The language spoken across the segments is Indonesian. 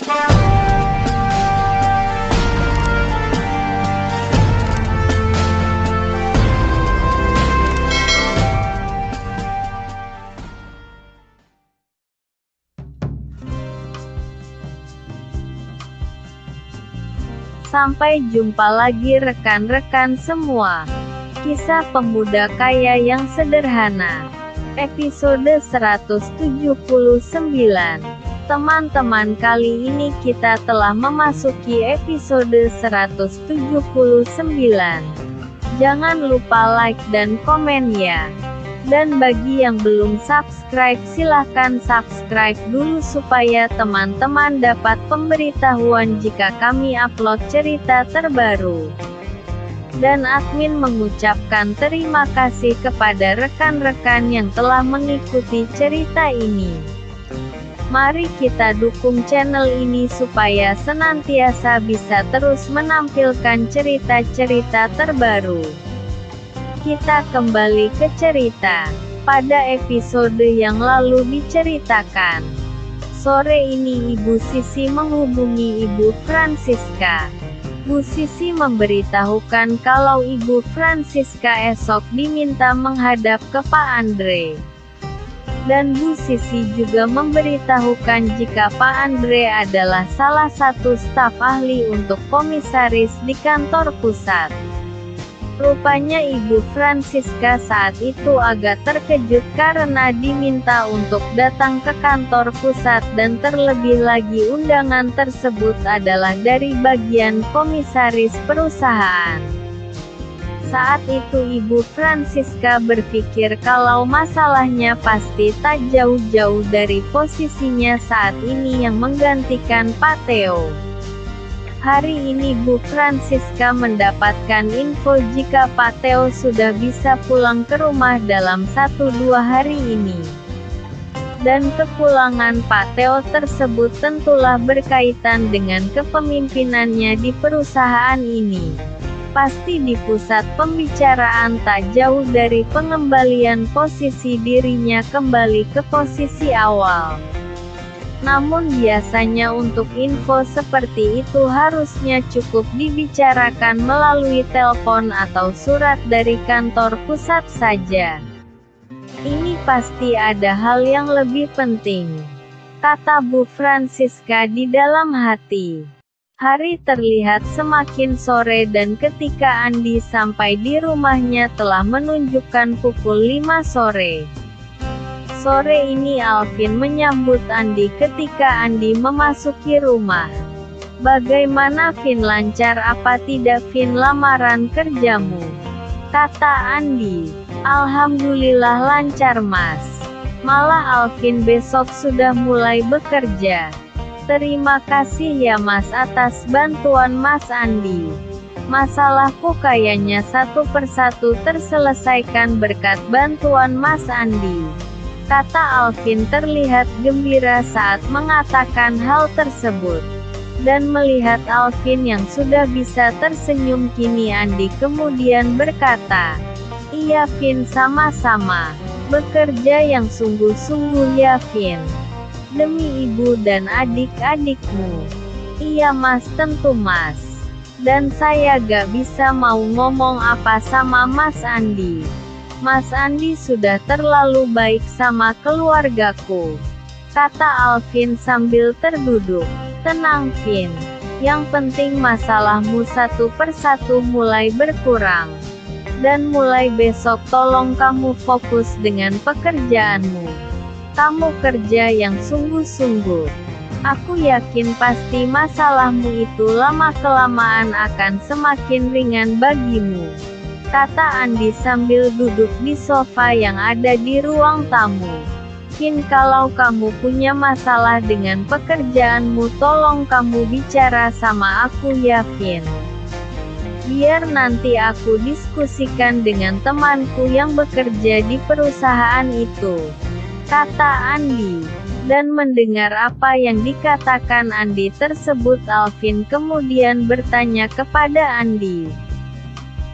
Sampai jumpa lagi rekan-rekan semua. Kisah pemuda kaya yang sederhana. Episode 179. Teman-teman, kali ini kita telah memasuki episode 179. Jangan lupa like dan komen ya. Dan bagi yang belum subscribe, silahkan subscribe dulu supaya teman-teman dapat pemberitahuan jika kami upload cerita terbaru. Dan admin mengucapkan terima kasih kepada rekan-rekan yang telah mengikuti cerita ini. Mari kita dukung channel ini supaya senantiasa bisa terus menampilkan cerita-cerita terbaru. Kita kembali ke cerita. Pada episode yang lalu diceritakan, sore ini Ibu Sisi menghubungi Ibu Francisca. Bu Sisi memberitahukan kalau Ibu Francisca esok diminta menghadap ke Pak Andre. Dan Bu Sisi juga memberitahukan jika Pak Andre adalah salah satu staf ahli untuk komisaris di kantor pusat. Rupanya Ibu Francisca saat itu agak terkejut karena diminta untuk datang ke kantor pusat dan terlebih lagi undangan tersebut adalah dari bagian komisaris perusahaan. Saat itu Ibu Francisca berpikir kalau masalahnya pasti tak jauh-jauh dari posisinya saat ini yang menggantikan Pak Theo. Hari ini Bu Francisca mendapatkan info jika Pak Theo sudah bisa pulang ke rumah dalam 1-2 hari ini. Dan kepulangan Pak Theo tersebut tentulah berkaitan dengan kepemimpinannya di perusahaan ini. Pasti di pusat pembicaraan tak jauh dari pengembalian posisi dirinya kembali ke posisi awal. Namun biasanya untuk info seperti itu harusnya cukup dibicarakan melalui telepon atau surat dari kantor pusat saja. Ini pasti ada hal yang lebih penting, kata Bu Francisca di dalam hati. Hari terlihat semakin sore dan ketika Andi sampai di rumahnya telah menunjukkan pukul 5 sore. Sore ini Alvin menyambut Andi ketika Andi memasuki rumah. Bagaimana Vin, lancar apa tidak Vin lamaran kerjamu? Kata Andi. Alhamdulillah lancar Mas. Malah Alvin besok sudah mulai bekerja. Terima kasih ya Mas atas bantuan Mas Andi. Masalahku kayaknya satu persatu terselesaikan berkat bantuan Mas Andi. Kata Alvin terlihat gembira saat mengatakan hal tersebut. Dan melihat Alvin yang sudah bisa tersenyum kini Andi kemudian berkata, iya Vin, sama-sama. Bekerja yang sungguh-sungguh ya Vin. Demi ibu dan adik-adikmu. Iya Mas, tentu Mas. Dan saya gak bisa mau ngomong apa sama Mas Andi. Mas Andi sudah terlalu baik sama keluargaku. Kata Alvin sambil terduduk. Tenang Vin. Yang penting masalahmu satu persatu mulai berkurang. Dan mulai besok tolong kamu fokus dengan pekerjaanmu. Kamu kerja yang sungguh-sungguh. Aku yakin pasti masalahmu itu lama-kelamaan akan semakin ringan bagimu. Kata Andi sambil duduk di sofa yang ada di ruang tamu. Vin, kalau kamu punya masalah dengan pekerjaanmu tolong kamu bicara sama aku ya Vin. Biar nanti aku diskusikan dengan temanku yang bekerja di perusahaan itu. Kata Andi. Dan mendengar apa yang dikatakan Andi tersebut Alvin kemudian bertanya kepada Andi.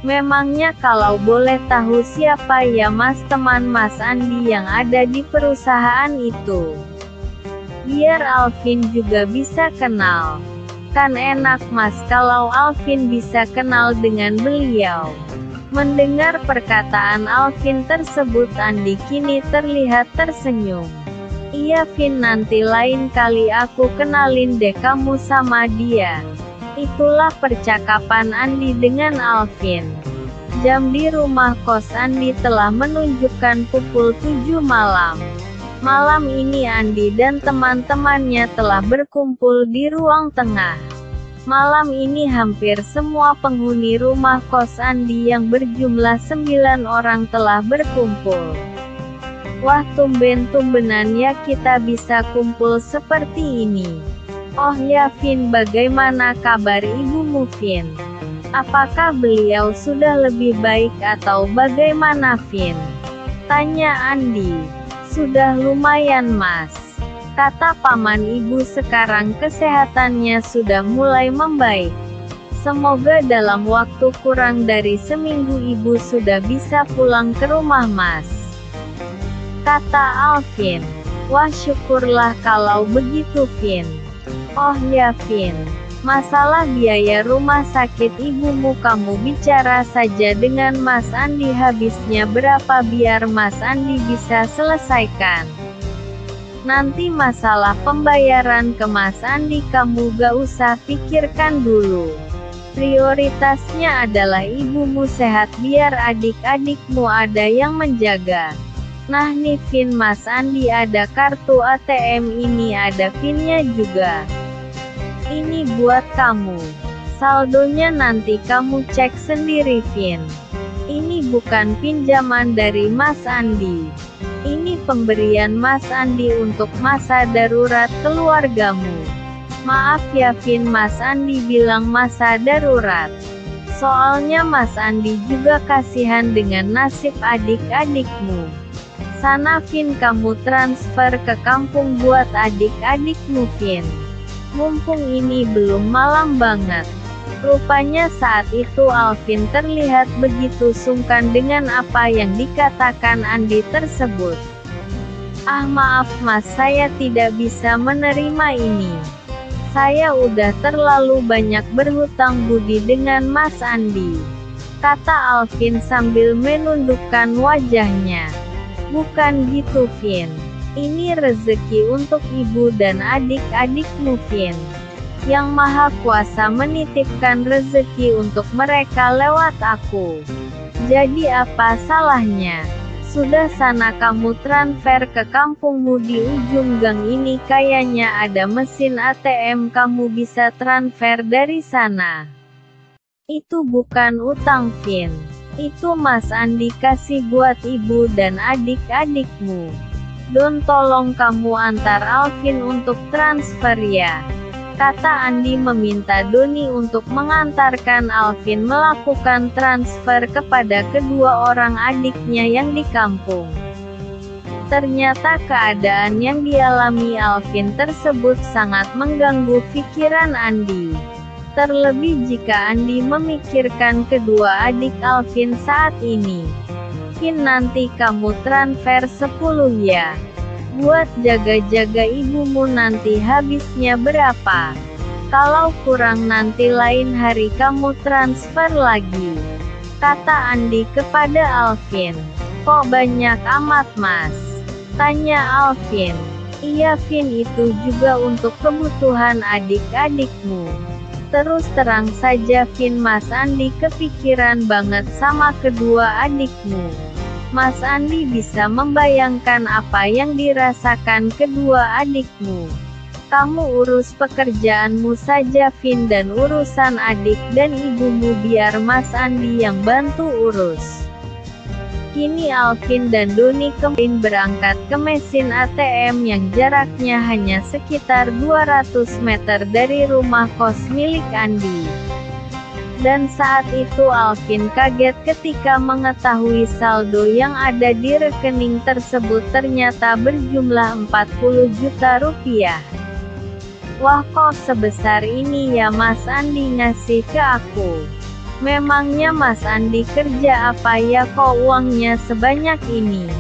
Memangnya kalau boleh tahu siapa ya Mas teman Mas Andi yang ada di perusahaan itu? biar Alvin juga bisa kenal. Kan enak Mas kalau Alvin bisa kenal dengan beliau. Mendengar perkataan Alvin tersebut, Andi kini terlihat tersenyum. Iya Vin, nanti lain kali aku kenalin deh kamu sama dia. Itulah percakapan Andi dengan Alvin. Jam di rumah kos Andi telah menunjukkan pukul 7 malam. Malam ini Andi dan teman-temannya telah berkumpul di ruang tengah. Malam ini hampir semua penghuni rumah kos Andi yang berjumlah 9 orang telah berkumpul. Wah, tumben-tumbenan ya kita bisa kumpul seperti ini. Oh ya Vin, bagaimana kabar ibumu Vin? Apakah beliau sudah lebih baik atau bagaimana Vin? Tanya Andi. Sudah lumayan Mas. Kata paman ibu, sekarang kesehatannya sudah mulai membaik. Semoga dalam waktu kurang dari seminggu ibu sudah bisa pulang ke rumah Mas. Kata Alvin. Wah, syukurlah kalau begitu Vin. Oh ya Vin, masalah biaya rumah sakit ibumu kamu bicara saja dengan Mas Andi, habisnya berapa biar Mas Andi bisa selesaikan. Nanti masalah pembayaran ke Mas Andi kamu gak usah pikirkan dulu. Prioritasnya adalah ibumu sehat biar adik-adikmu ada yang menjaga. Nah nih Vin, Mas Andi ada kartu ATM ini, ada PIN-nya juga. Ini buat kamu. Saldonya nanti kamu cek sendiri Vin. Ini bukan pinjaman dari Mas Andi. Ini pemberian Mas Andi untuk masa darurat keluargamu. Maaf ya Vin, Mas Andi bilang masa darurat. Soalnya Mas Andi juga kasihan dengan nasib adik-adikmu. Sana Vin, kamu transfer ke kampung buat adik-adikmu Vin. Mumpung ini belum malam banget. Rupanya saat itu Alvin terlihat begitu sungkan dengan apa yang dikatakan Andi tersebut. Ah maaf Mas, saya tidak bisa menerima ini. Saya udah terlalu banyak berhutang budi dengan Mas Andi. Kata Alvin sambil menundukkan wajahnya. Bukan gitu Vin. Ini rezeki untuk ibu dan adik-adikmu Vin. Yang Maha Kuasa menitipkan rezeki untuk mereka lewat aku. Jadi apa salahnya? Sudah, sana kamu transfer ke kampungmu di ujung gang ini, kayaknya ada mesin ATM, kamu bisa transfer dari sana. Itu bukan utang Vin. Itu Mas Andi kasih buat ibu dan adik-adikmu. Don, tolong kamu antar Alvin untuk transfer ya. Kata Andi meminta Doni untuk mengantarkan Alvin melakukan transfer kepada kedua orang adiknya yang di kampung. Ternyata keadaan yang dialami Alvin tersebut sangat mengganggu pikiran Andi. Terlebih jika Andi memikirkan kedua adik Alvin saat ini. Vin, nanti kamu transfer 10 ya. Buat jaga-jaga ibumu, nanti habisnya berapa? Kalau kurang nanti lain hari kamu transfer lagi. Kata Andi kepada Alvin. Kok banyak amat Mas? Tanya Alvin. Iya Vin, itu juga untuk kebutuhan adik-adikmu. Terus terang saja Vin, Mas Andi kepikiran banget sama kedua adikmu. Mas Andi bisa membayangkan apa yang dirasakan kedua adikmu. Kamu urus pekerjaanmu saja Vin, dan urusan adik dan ibumu biar Mas Andi yang bantu urus. Kini Alvin dan Doni kembali berangkat ke mesin ATM yang jaraknya hanya sekitar 200 meter dari rumah kos milik Andi. Dan saat itu Alvin kaget ketika mengetahui saldo yang ada di rekening tersebut ternyata berjumlah 40 juta rupiah. Wah, kok sebesar ini ya Mas Andi ngasih ke aku? Memangnya Mas Andi kerja apa ya kok uangnya sebanyak ini?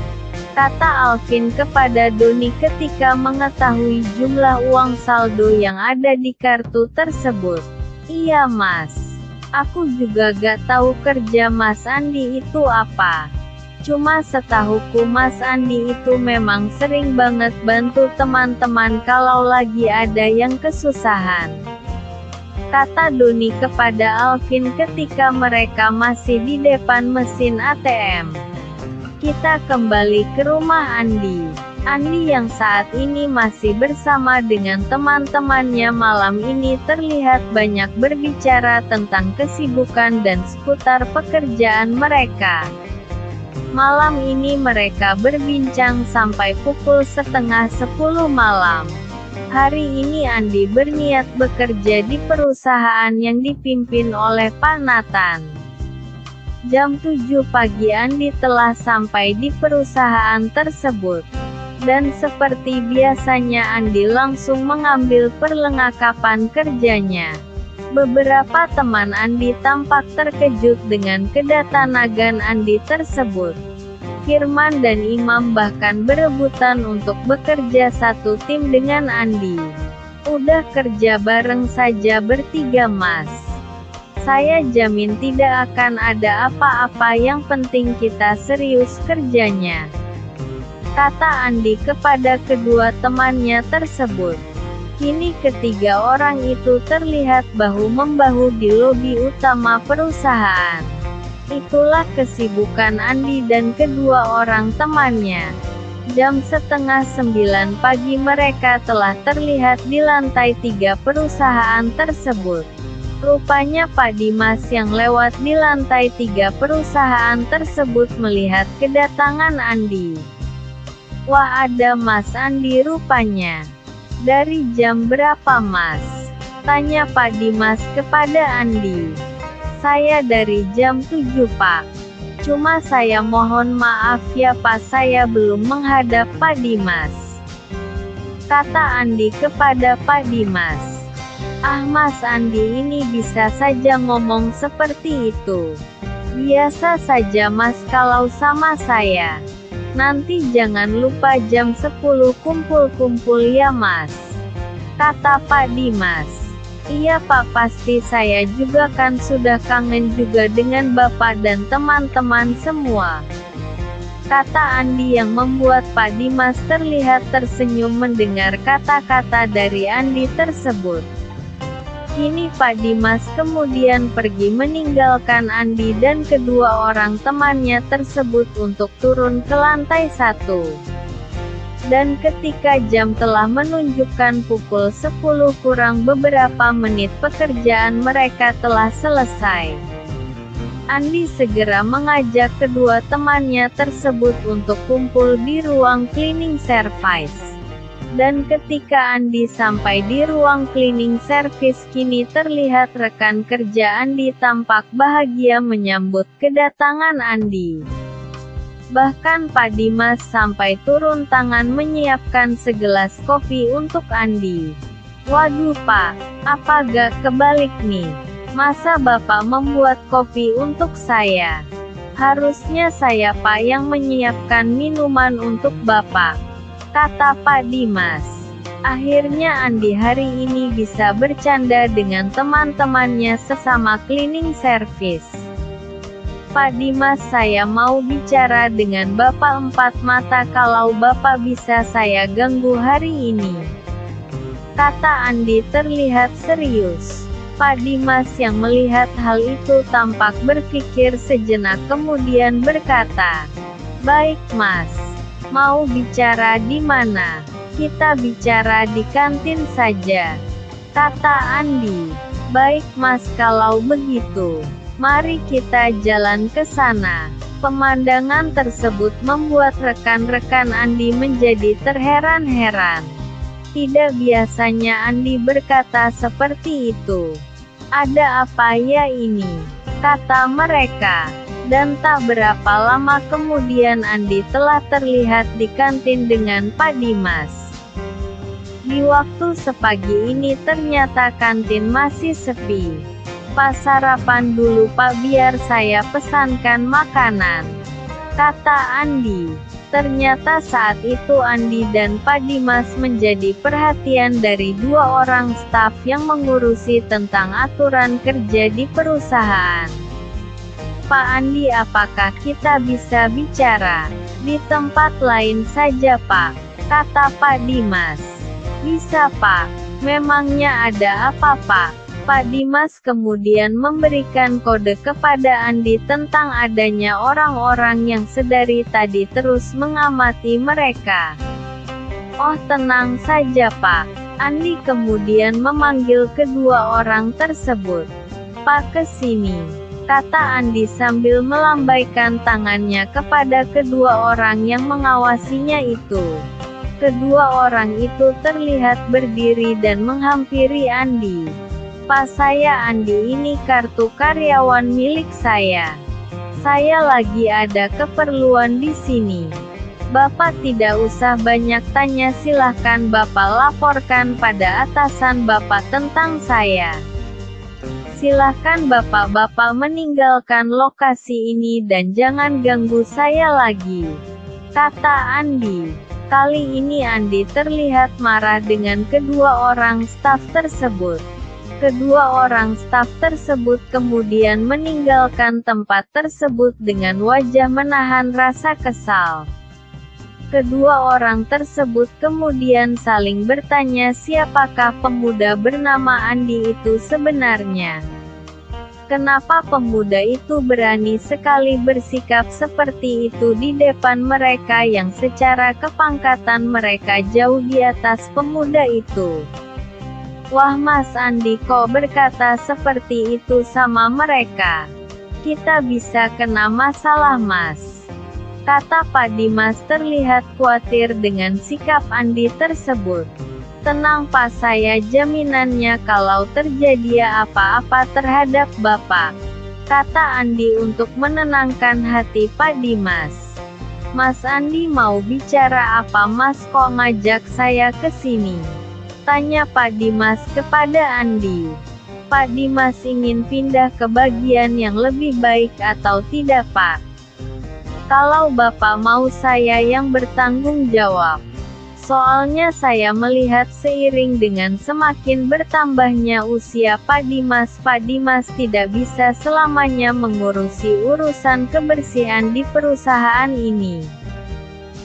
kata Alvin kepada Doni ketika mengetahui jumlah uang saldo yang ada di kartu tersebut. Iya mas. Aku juga gak tahu kerja Mas Andi itu apa. Cuma setahuku Mas Andi itu memang sering banget bantu teman-teman kalau lagi ada yang kesusahan. Kata Doni kepada Alvin ketika mereka masih di depan mesin ATM. Kita kembali ke rumah Andi. Andi yang saat ini masih bersama dengan teman-temannya malam ini terlihat banyak berbicara tentang kesibukan dan seputar pekerjaan mereka. Malam ini mereka berbincang sampai pukul 9:30 malam. Hari ini Andi berniat bekerja di perusahaan yang dipimpin oleh Pak Nathan. Jam 7 pagi Andi telah sampai di perusahaan tersebut. Dan seperti biasanya Andi langsung mengambil perlengkapan kerjanya. Beberapa teman Andi tampak terkejut dengan kedatangan Andi tersebut. Firman dan Imam bahkan berebutan untuk bekerja satu tim dengan Andi. Udah kerja bareng saja bertiga mas. Saya jamin tidak akan ada apa-apa, yang penting kita serius kerjanya. Kata Andi kepada kedua temannya tersebut. Kini ketiga orang itu terlihat bahu-membahu di lobi utama perusahaan. Itulah kesibukan Andi dan kedua orang temannya. Jam 8:30 pagi mereka telah terlihat di lantai 3 perusahaan tersebut. Rupanya Pak Dimas yang lewat di lantai 3 perusahaan tersebut melihat kedatangan Andi. Wah, ada Mas Andi rupanya. Dari jam berapa mas? Tanya Pak Dimas kepada Andi. Saya dari jam 7 pak. Cuma saya mohon maaf ya Pak, saya belum menghadap Pak Dimas. Kata Andi kepada Pak Dimas. Ah Mas Andi ini bisa saja ngomong seperti itu. Biasa saja Mas kalau sama saya. Nanti jangan lupa jam 10 kumpul-kumpul ya Mas. Kata Pak Dimas. Iya Pak, pasti, saya juga kan sudah kangen juga dengan Bapak dan teman-teman semua. Kata Andi yang membuat Pak Dimas terlihat tersenyum mendengar kata-kata dari Andi tersebut. Kini Pak Dimas kemudian pergi meninggalkan Andi dan kedua orang temannya tersebut untuk turun ke lantai 1. Dan ketika jam telah menunjukkan pukul 10 kurang beberapa menit pekerjaan mereka telah selesai. Andi segera mengajak kedua temannya tersebut untuk kumpul di ruang cleaning service. Dan ketika Andi sampai di ruang cleaning service, kini terlihat rekan kerja Andi tampak bahagia menyambut kedatangan Andi. Bahkan Pak Dimas sampai turun tangan menyiapkan segelas kopi untuk Andi. Waduh Pak, apa gak kebalik nih? Masa Bapak membuat kopi untuk saya? Harusnya saya Pak yang menyiapkan minuman untuk Bapak. Kata Pak Dimas. Akhirnya Andi hari ini bisa bercanda dengan teman-temannya sesama cleaning service. Pak Dimas, saya mau bicara dengan Bapak empat mata, kalau Bapak bisa saya ganggu hari ini. Kata Andi terlihat serius. Pak Dimas yang melihat hal itu tampak berpikir sejenak kemudian berkata, "Baik Mas. Mau bicara di mana? Kita bicara di kantin saja." Kata Andi. "Baik Mas, kalau begitu. Mari kita jalan ke sana." Pemandangan tersebut membuat rekan-rekan Andi menjadi terheran-heran. Tidak biasanya Andi berkata seperti itu. "Ada apa ya ini?" kata mereka. Dan tak berapa lama kemudian Andi telah terlihat di kantin dengan Pak Dimas. Di waktu sepagi ini ternyata kantin masih sepi. "Pak, sarapan dulu Pak, biar saya pesankan makanan," kata Andi. Ternyata saat itu Andi dan Pak Dimas menjadi perhatian dari dua orang staf yang mengurusi tentang aturan kerja di perusahaan. Pak Andi, apakah kita bisa bicara di tempat lain saja, Pak? Kata Pak Dimas. Bisa, Pak. Memangnya ada apa, Pak? Pak Dimas kemudian memberikan kode kepada Andi tentang adanya orang-orang yang sedari tadi terus mengamati mereka. Oh, tenang saja, Pak. Andi kemudian memanggil kedua orang tersebut. Pak, ke sini, kata Andi sambil melambaikan tangannya kepada kedua orang yang mengawasinya itu. Kedua orang itu terlihat berdiri dan menghampiri Andi. Pak, saya Andi, ini kartu karyawan milik saya. Saya lagi ada keperluan di sini. Bapak tidak usah banyak tanya, silahkan Bapak laporkan pada atasan Bapak tentang saya. Silahkan Bapak meninggalkan lokasi ini dan jangan ganggu saya lagi, kata Andi. Kali ini Andi terlihat marah dengan kedua orang staf tersebut. Kedua orang staf tersebut kemudian meninggalkan tempat tersebut dengan wajah menahan rasa kesal. Kedua orang tersebut kemudian saling bertanya siapakah pemuda bernama Andi itu sebenarnya. Kenapa pemuda itu berani sekali bersikap seperti itu di depan mereka yang secara kepangkatan mereka jauh di atas pemuda itu. Wah, Mas Andi kok berkata seperti itu sama mereka? Kita bisa kena masalah, Mas, kata Pak Dimas terlihat khawatir dengan sikap Andi tersebut. Tenang Pak, saya jaminannya kalau terjadi apa-apa terhadap Bapak, kata Andi untuk menenangkan hati Pak Dimas. Mas Andi mau bicara apa, Mas, kok ngajak saya ke sini? Tanya Pak Dimas kepada Andi. Pak Dimas ingin pindah ke bagian yang lebih baik atau tidak, Pak? Kalau Bapak mau saya yang bertanggung jawab. Soalnya saya melihat seiring dengan semakin bertambahnya usia Pak Dimas tidak bisa selamanya mengurusi urusan kebersihan di perusahaan ini.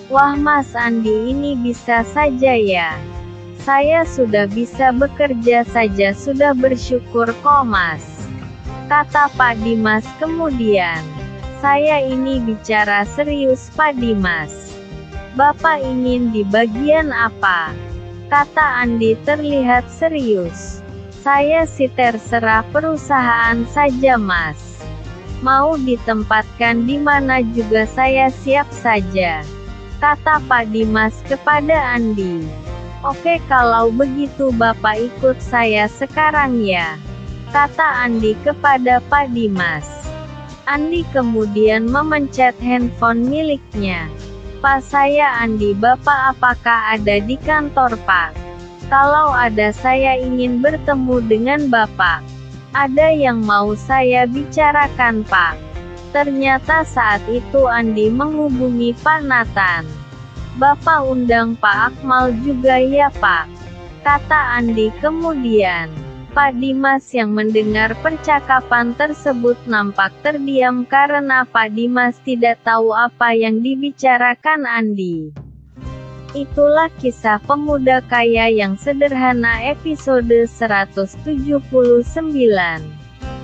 Wah, Mas Andi, ini bisa saja ya. Saya sudah bisa bekerja saja sudah bersyukur kok, Mas, kata Pak Dimas kemudian. Saya ini bicara serius, Pak Dimas. Bapak ingin di bagian apa? Kata Andi terlihat serius. Saya sih terserah perusahaan saja, Mas. Mau ditempatkan di mana juga saya siap saja, kata Pak Dimas kepada Andi. Oke, kalau begitu Bapak ikut saya sekarang ya, kata Andi kepada Pak Dimas. Andi kemudian memencet handphone miliknya. Pak, saya Andi. Bapak apakah ada di kantor, Pak? Kalau ada, saya ingin bertemu dengan Bapak. Ada yang mau saya bicarakan, Pak. Ternyata saat itu Andi menghubungi Pak Nathan. Bapak undang Pak Akmal juga ya, Pak, kata Andi kemudian. Pak Dimas yang mendengar percakapan tersebut nampak terdiam karena Pak Dimas tidak tahu apa yang dibicarakan Andi. Itulah kisah pemuda kaya yang sederhana episode 179.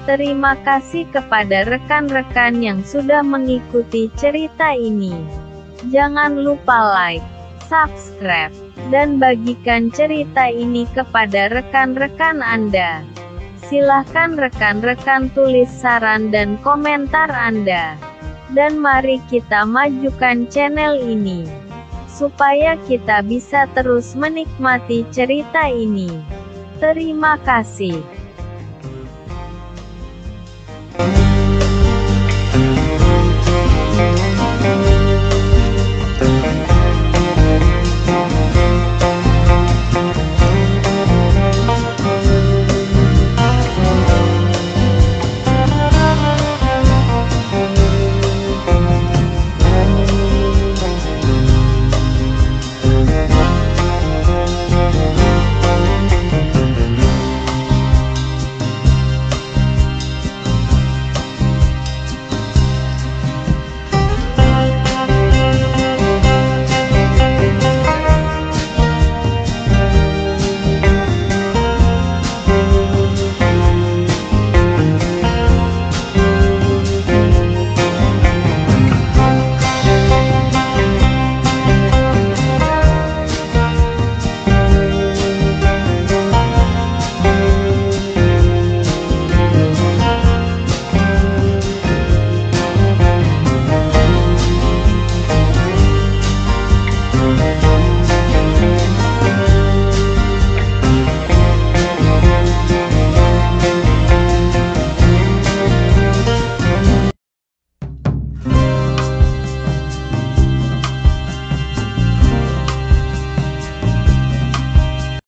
Terima kasih kepada rekan-rekan yang sudah mengikuti cerita ini. Jangan lupa like, subscribe, dan bagikan cerita ini kepada rekan-rekan Anda. Silahkan rekan-rekan tulis saran dan komentar Anda. Dan mari kita majukan channel ini, supaya kita bisa terus menikmati cerita ini. Terima kasih.